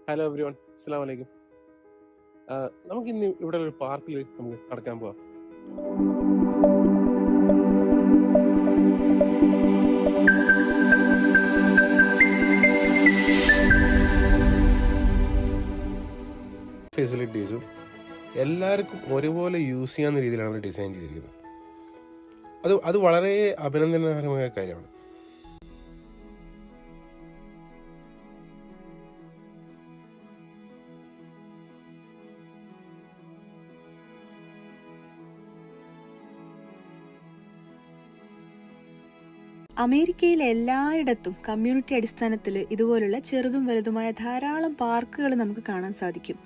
Hello every one, അസ്സലാമു അലൈക്കും. നമുക്ക് ഇന്ന് ഇവിടെ ഒരു പാർക്കിൽ നമുക്ക് നടക്കാൻ പോവാം. ഫെസിലിറ്റീസും എല്ലാവർക്കും ഒരുപോലെ യൂസ് ചെയ്യാവുന്ന രീതിയിലാണ് അവർ ഡിസൈൻ ചെയ്തിരിക്കുന്നത്. അത് വളരെ അഭിനന്ദനാർഹമായ കാര്യമാണ്. അമേരിക്കയിൽ എല്ലായിടത്തും കമ്മ്യൂണിറ്റി അടിസ്ഥാനത്തിൽ ഇതുപോലുള്ള ചെറുതും വലുതുമായ ധാരാളം പാർക്കുകൾ നമുക്ക് കാണാൻ സാധിക്കും.